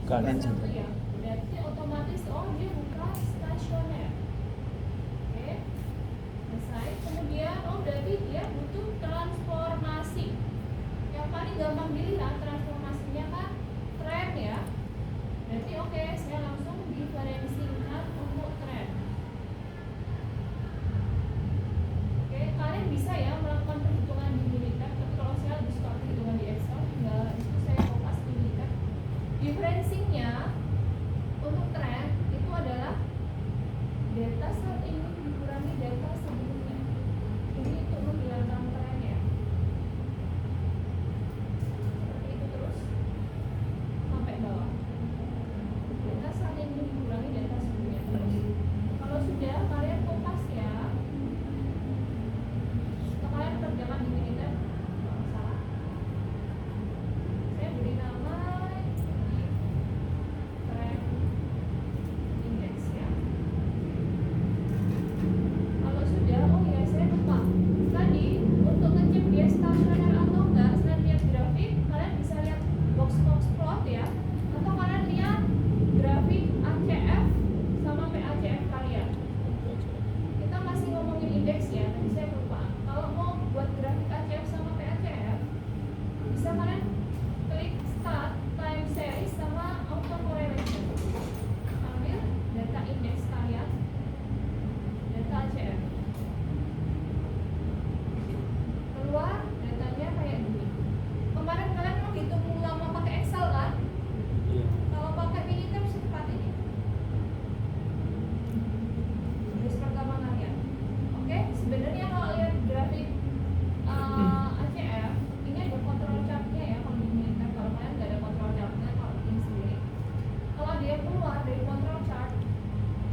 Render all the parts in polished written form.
Kanan satu saja. ya, berarti otomatis dia buka stasioner. Oke, selesai. Kemudian berarti dia butuh transformasi. Yang paling gampang dilihat transformasinya kan tren ya. Berarti saya langsung diferensikan untuk tren. Kalian bisa ya melakukan perhitungan di Minitab, tapi kalau saya lebih suka perhitungan di Excel, itu saya kopas di Minitab. Differencingnya untuk tren itu adalah data saat ini dikurangi data sebelumnya. Ini untuk menghilangkan tren ya. Seperti itu terus sampai bawah. Data saat ini dikurangi data sebelumnya terus. Kalau sudah kalian kopas ya. Kalian kerjakan di Minitab, salah. Saya beri nama trend index ya. Kalau sudah, saya lupa. Tadi untuk ngecek dia stasioner atau enggak, selain lihat grafik, kalian bisa lihat box plot ya, atau kalian lihat grafik ACF sama PACF kalian. Kita masih ngomongin indeks ya, tadi saya lupa. Kalau mau buat grafik ACF sama PACF, bisa kalian klik start time series sama auto correlation. Ambil data indeks kalian, data ACF, keluar datanya kayak gini. Kemarin kalian mau hitung lama pakai Excel kan? Iya. Kalau pakai Minitab secepat ini. Terus pertama kalian. Sebenarnya kalau lihat grafik ACF, ini ada control chartnya ya kalau di Minitab. Kalau kalian nggak ada control chartnya, kalau bikin sendiri. Kalau dia keluar dari control chart,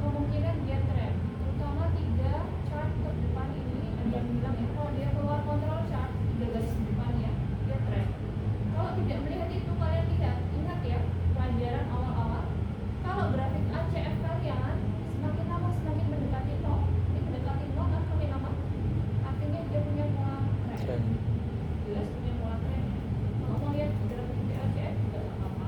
kemungkinan dia trend. Terutama 3 chart terdepan ini ada yang bilang ya, kalau dia keluar control chart 3 garis depan ya, dia trend. Kalau tidak melihat itu, kalian ingat ya pelajaran awal-awal. Kalau grafik ACF kalian semakin lama semakin mendekati nol, ini mendekati nol kan semakin lama, artinya dia punya pola tren. Jelas punya pola tren. Kalau mau lihat grafik ACF juga nggak apa-apa.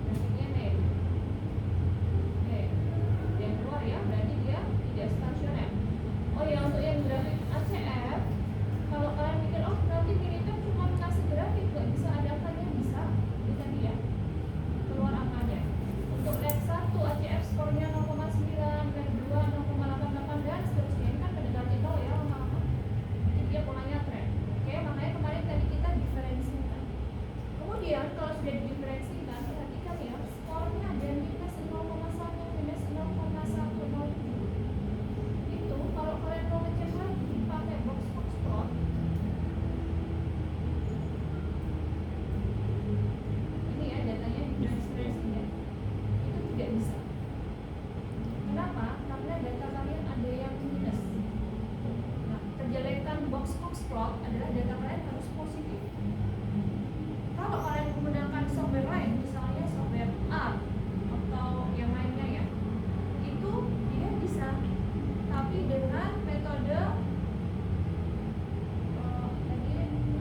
Grafiknya nih, yang keluar ya, berarti dia tidak stasioner. Untuk yang grafik ACF, kalau kalian mikir berarti Minitab cuma kasih grafik, nggak bisa ada angkanya, bisa. Ini tadi ya, keluar angkanya. Untuk leg 1 ACF skornya 0,9, leg 2 0,88 dan seterusnya. Ini kan mendekati 0 ya lama-lama. Jadi dia polanya tren. Makanya kemarin tadi kita diferensikan. Kemudian kalau sudah diferensikan, perhatikan ya, skornya ada minus 0,1, minus 0,107. Itu kalau kalian mau ngecek lagi pakai box plot, ini ya datanya diferensinya, itu tidak bisa. Kenapa? Karena data kalian ada yang minus. Nah, kejelekan box plot adalah data kalian harus positif. Kalau kalian menggunakan software lain, misalnya software R atau yang lainnya ya, itu dia bisa, tapi dengan metode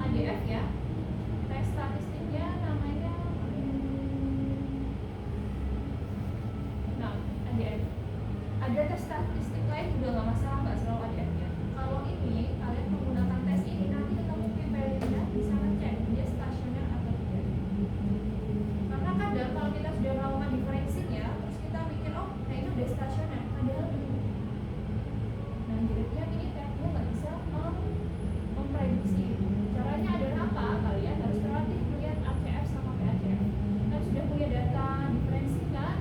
ADF ya, tes statistiknya namanya ADF. Ada tes statistik lain juga nggak masalah, nggak selalu ADF ya. Kalau ini kalian menggunakan tes ini, nanti ketemu p-value-nya bisa ngecek dia stasioner atau tidak. Karena kadang kalau kita sudah melakukan differencing ya, terus kita mikir ini udah stasioner, padahal belum. Nah, jadinya Minitab dia nggak bisa memprediksi itu. Caranya adalah apa? Kalian harus terlatih melihat ACF sama PACF. Kan sudah punya data diferensi kan?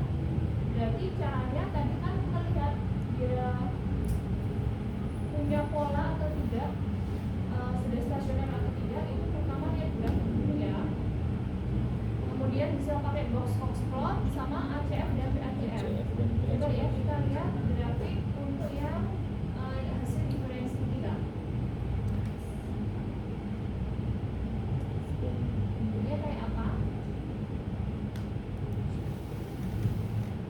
Berarti caranya tadi kan melihat dia punya pola atau tidak, sudah stasioner atau tidak. Itu pertama lihat grafik dulu ya. Kemudian bisa pakai box plot sama ACF dan PACF. Coba ya kita lihat grafik untuk yang hasil diferensi kita. Bentuknya kayak apa?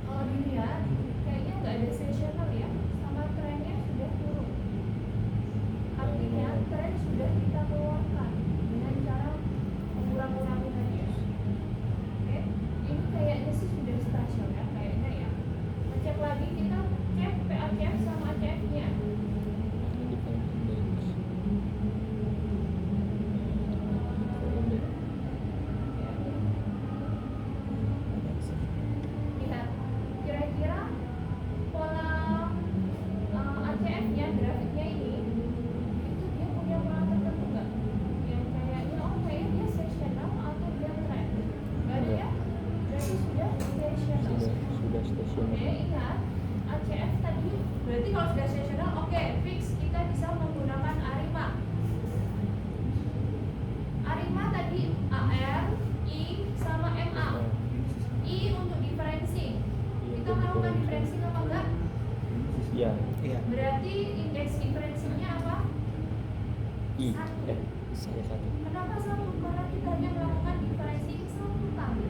Kalau dilihat kayaknya nggak ada seasonal ya, sama trennya sudah turun. AR, I sama MA. I untuk differencing. Kita melakukan differencing apa enggak? Iya. Berarti indeks differencingnya apa? I. Satu. Satu. Kenapa satu? Karena kita hanya melakukan differencing satu kali.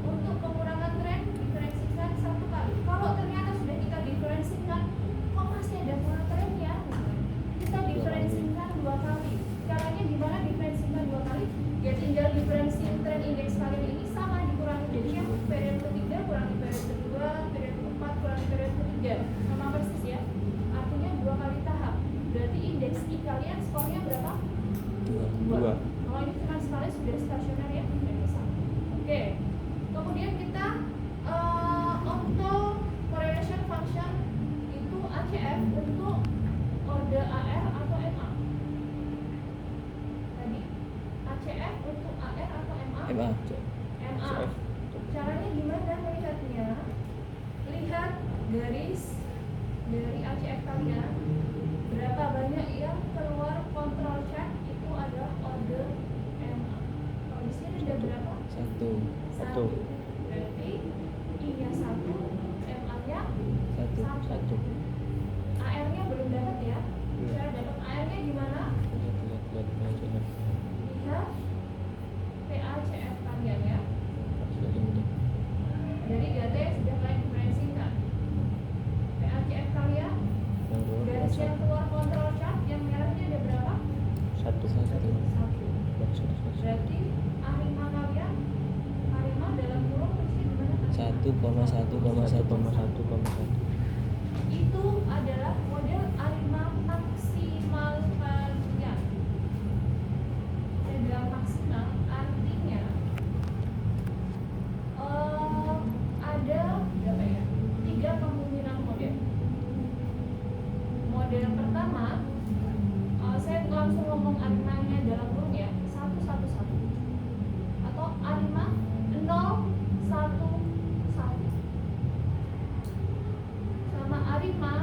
Untuk pengurangan tren diferensikan satu kali. Kalau ternyata sudah kita diferensikan, kok masih ada kurang trennya? Kita diferensikan dua kali. Caranya gimana diferensikan dua kali? Ya tinggal diferensikan tren indeks kalian ini sama dikurangi dari yang periode ketiga kurangi periode kedua, periode keempat kurangi periode ketiga, sama persis ya. Artinya dua kali tahap. Berarti indeks I kalian skornya berapa? Dua. Kalau ini cuma sekali sudah stasioner ya, tidak bisa. Oke. Kemudian kita auto correlation function itu ACF untuk orde AR atau MA. Tadi ACF untuk AR atau MA? MA. MA. Caranya gimana melihatnya? Lihat garis dari ACF kalian. Berapa banyak yang keluar control check itu adalah orde MA. Kalau di sini ada berapa? Satu. Berarti I-nya 1, MA-nya Satu. AR-nya belum dapat ya. Cara dapat AR-nya gimana? Lihat PACF kalian ya. Dari data yang sudah kalian diferensikan. PACF kalian garis yang keluar kontrol chart yang merahnya ada berapa? Satu. Berarti arima kalian, arima dalam kurung mesti gimana? 1,1,1,1. Itu adalah model arima maksimal kalian. Saya bilang maksimal artinya ada berapa ya? 3 kemungkinan model. Model yang pertama, saya langsung ngomong arimanya dalam kurung ya, 111 atau arima 011 sama arima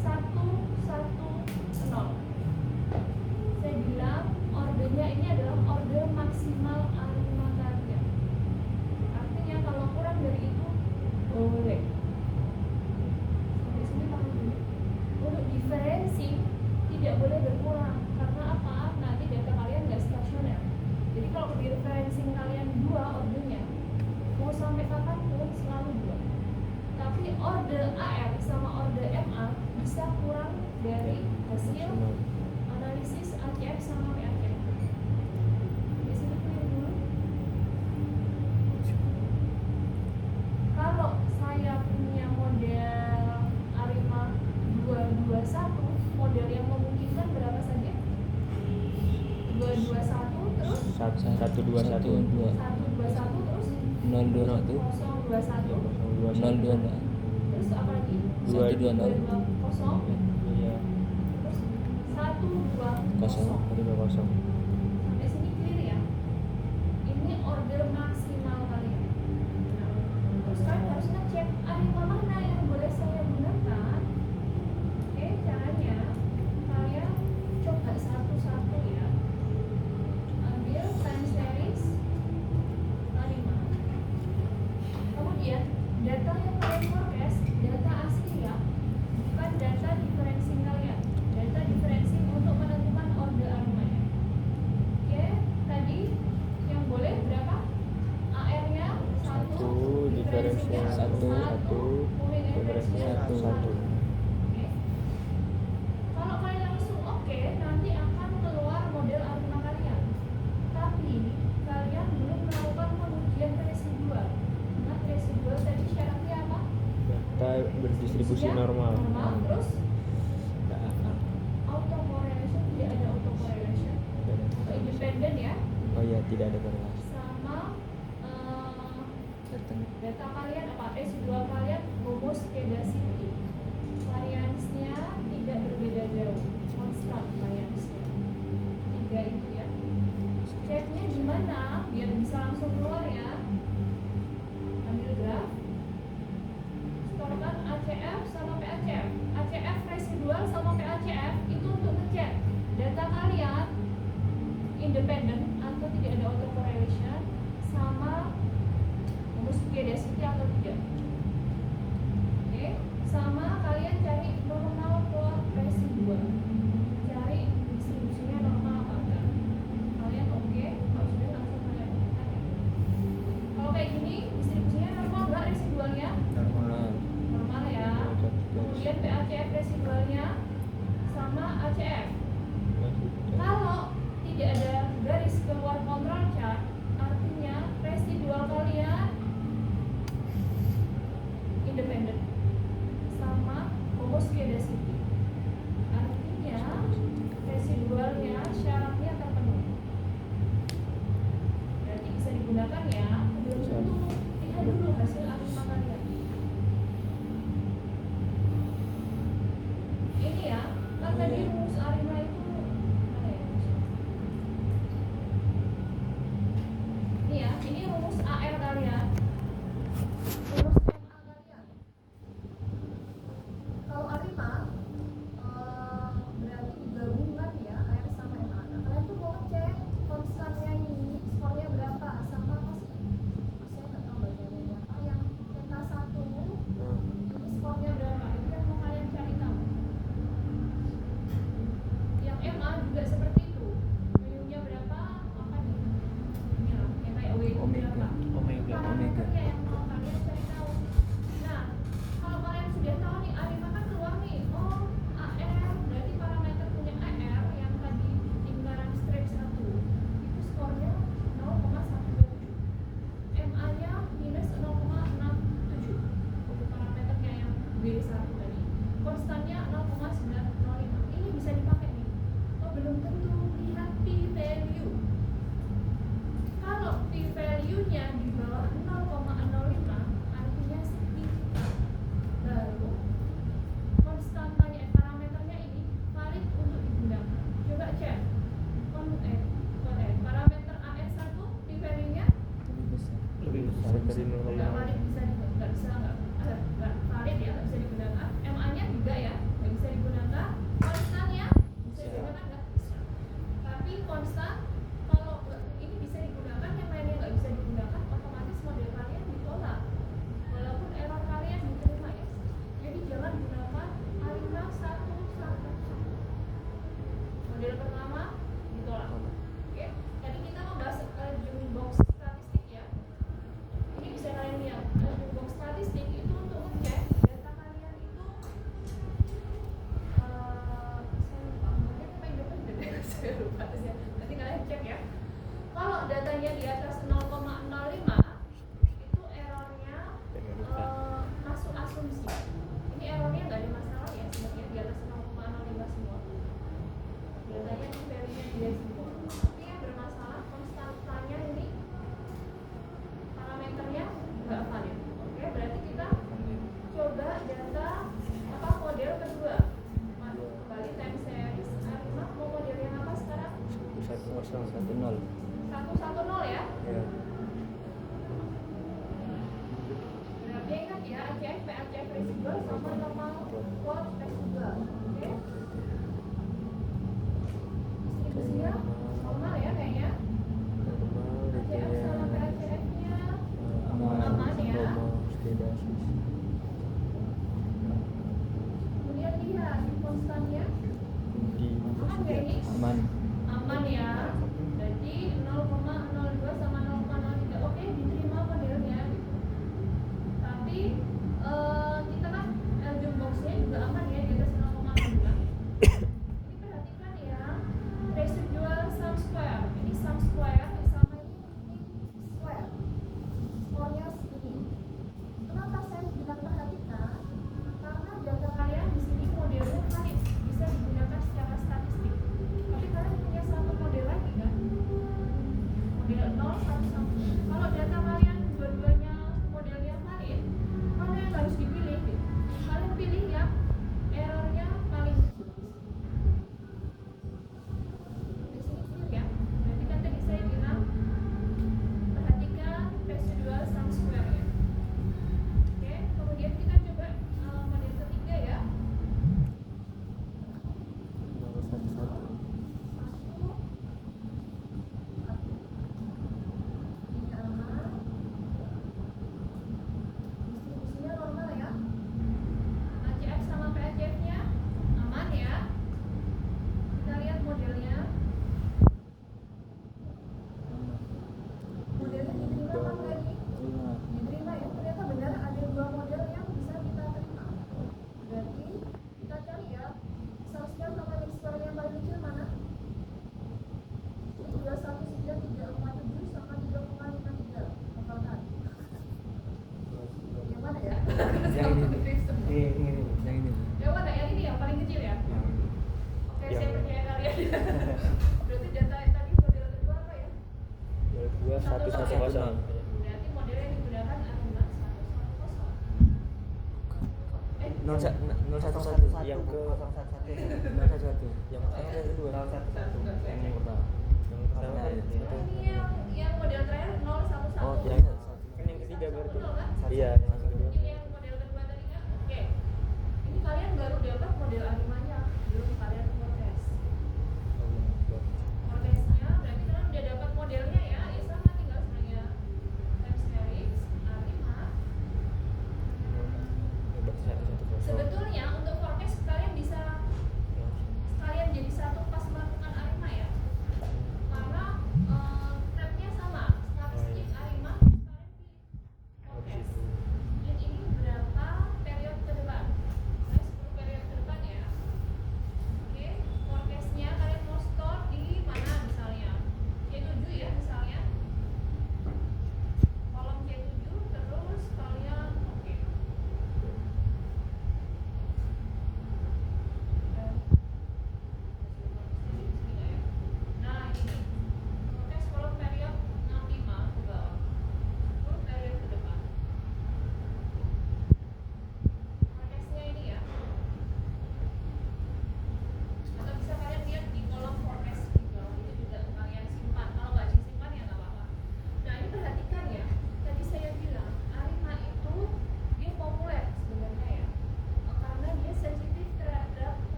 110. Saya bilang ordenya ini adalah orde maksimal arima kalian. Artinya kalau kurang dari itu boleh. Sampai sini paham dulu. Untuk diferensi tidak boleh berkurang. Karena apa? Nanti data kalian nggak stasioner. Jadi kalau diferensi kalian 2 ordenya, mau sampai kapanpun selalu 2. Tapi orde AR sama orde MA bisa kurang dari hasil analisis ACF sama PACF. Di sini clear dulu. Kalau saya punya model arima 221, model yang memungkinkan berapa saja? 221 terus 121 121 terus 021 021 terus apa lagi? 220 220 iya terus 120. 120 Sampai sini clear ya? Ini order maksimal kalian. Terus kalian harus ngecek arima mana yang boleh saya gunakan. Oke, caranya kalian coba satu-satu ya. Ambil time series arima. Kemudian data yang kalian forecast, data asli ya, bukan data differencing kalian. Data differencing untuk menentukan order arimanya. Oke, tadi yang boleh berapa? AR-nya 1, differensinya 1, moving average-nya differensinya 1. Oke. Kalau kalian langsung oke, nanti akan keluar model arima kalian. Tapi kalian belum melakukan pengujian residual. Nah, residual tadi syaratnya apa? Data berdistribusi Ya, normal. Terus auto correlation, tidak ada auto correlation. Atau independen ya. Oh ya, tidak ada korelasi. Sama data kalian apa? Residual kalian homoskedasity. Variansnya tidak berbeda jauh, konstan variansnya. 3 itu ya. Ceknya gimana biar bisa langsung keluar ya? Ambil graf, setorkan ACF sama PACF. ACF residual sama PACF itu untuk ngecek data kalian independent atau tidak ada autocorrelation, sama homoscedasticity atau tidak. Oke, sama kalian cari normal plot residual, cari distribusinya normal apa enggak. Kalian oke, kalau sudah langsung kalian tanya. Kalau kayak gini distribusinya normal enggak residualnya? Normal. Normal ya. Kemudian PACF residualnya sama ACF. Kalau tidak ada garis keluar kontrol chart, artinya residual kalian independen sama homoscedasticity. Artinya residualnya syaratnya terpenuhi. Berarti bisa digunakan ya. Belum tentu, lihat dulu hasil ARIMA kalian. Ini ya, kan tadi rumus ARIMA itu mana ya? Ini ya, ini rumus AR kalian. Rumus MA kalian. Kalau ARIMA berarti digabungkan ya AR sama MA. Nah, kalian tuh mau cek konstannya ini skornya berapa sama apa sih? Saya nggak tahu bacanya apa. Yang theta 1 ini skornya berapa? Itu yang mau kalian cari tahu. Yang MA juga seperti itu. W-nya berapa? Apa nih? Ini lah, yang kayak W itu berapa? Parameternya yang mau kalian cari tahu. Nah, kalau kalian sudah tahu nih ARIMA kan keluar nih. Oh, AR berarti parameter punya AR yang tadi lingkaran strip 1 itu skornya 0,127. MA-nya minus 0,67. Parameternya yang B1 tadi. Konstannya 0,905. Ini bisa dipakai nih. Oh, belum tentu lihat p-value. Kalau p-value-nya di bawah 0,05 artinya signifikan. Lalu konstantanya parameternya ini valid untuk digunakan. Coba cek. Parameter AS1 p-value-nya Lebih besar dari nggak 0,0. valid, nggak valid ya, nggak bisa digunakan. MA-nya juga ya, nggak bisa digunakan. Konstannya bisa digunakan nggak? Bisa. Tapi konstan kalau ini bisa digunakan, yang lainnya nggak bisa digunakan, otomatis model kalian ditolak. Walaupun error kalian diterima ya. Jadi jangan gunakan ARIMA 111. Model pertama ditolak. Oke. Tadi kita membahas Jung box statistik ya. Ini bisa kalian lihat. Jung box statistik itu untuk ngecek data kalian itu saya lupa namanya apa independen. Saya lupa ya. Nanti kalian cek ya. Kalau datanya di atas 0,05 itu errornya masuk asumsi. Ini errornya nggak ada masalah ya sebenarnya di atas 0,05 semua. Datanya ini value-nya dia semua. Tapi yang bermasalah konstantanya ini parameternya nggak valid. Oke, berarti kita coba data apa model kedua. Masuk kembali time series ARIMA mau model yang apa sekarang? 1010. 110 ya. Ya. Berarti ingat ya ACF, PACF residual sama normal plot residual. Oke. Distribusinya normal ya kayaknya. Normal ACF sama PACF-nya aman. aman ya. Homoscedastis. Kemudian lihat konstannya Di aman nggak ini? aman. Aman ya. Jadi 0,02 sama 0,03. Oke, diterima modelnya. Tapi kita kan Jung box-nya juga aman ya di atas 0,02. Ini perhatikan ya. Residual sum square. Ini sum square sama ini square. Skornya segini. Kenapa saya bilang perhatikan? Karena data kalian di sini modelnya valid, bisa digunakan secara statistik. Tapi kalian punya satu model lagi kan? Model 0, 1, 1. Kalau data kalian dua-duanya modelnya valid, mana yang harus dipilih? Kalian pilih yang errornya paling kecil. Di sini clear ya. Berarti kan tadi saya bilang Berarti data tadi model kedua apa ya? 2110. Berarti model yang digunakan adalah 110. 011 yang ke 011 yang kedua. 011